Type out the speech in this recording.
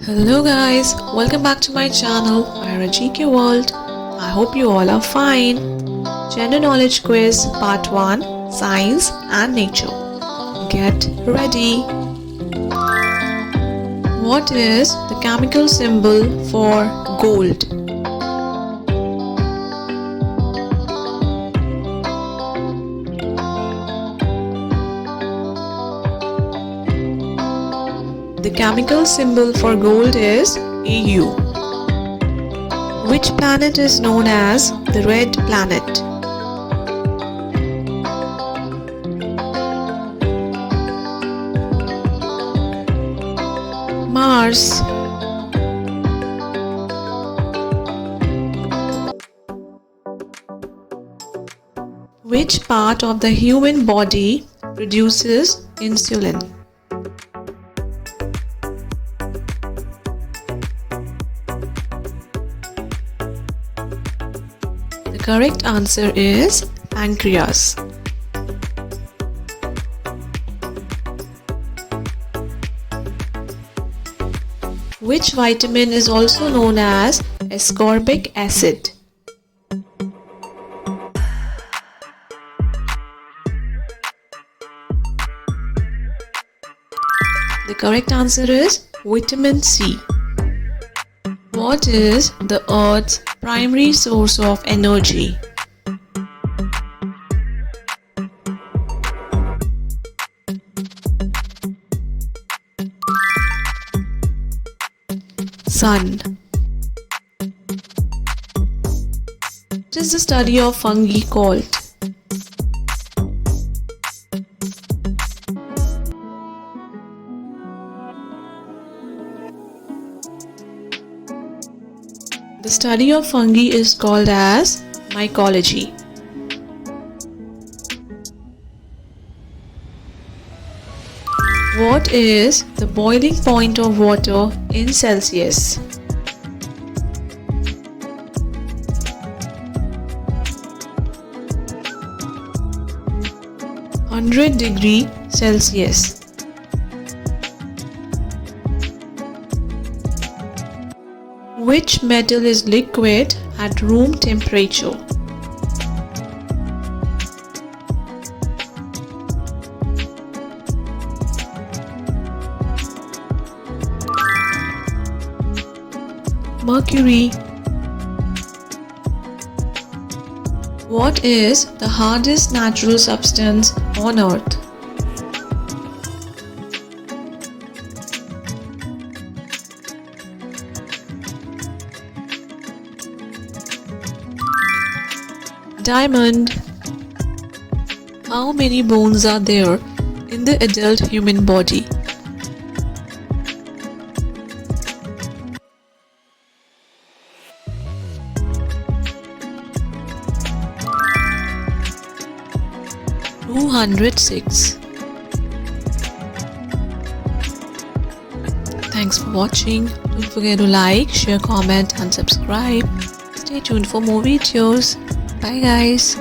Hello guys, welcome back to my channel ayragkworld. I hope you all are fine. Gender knowledge quiz part 1, science and nature. Get ready. What is the chemical symbol for gold? The chemical symbol for gold is Au. Which planet is known as the red planet? Mars. Which part of the human body produces insulin? The correct answer is pancreas. Which vitamin is also known as ascorbic acid? The correct answer is vitamin C. What is the Earth's primary source of energy? Sun. What is the study of fungi called? The study of fungi is called as mycology. What is the boiling point of water in Celsius? (100°C). Which metal is liquid at room temperature? Mercury. What is the hardest natural substance on Earth? Diamond. How many bones are there in the adult human body? (206). Thanks for watching. Don't forget to like, share, comment and subscribe. Stay tuned for more videos. Bye guys.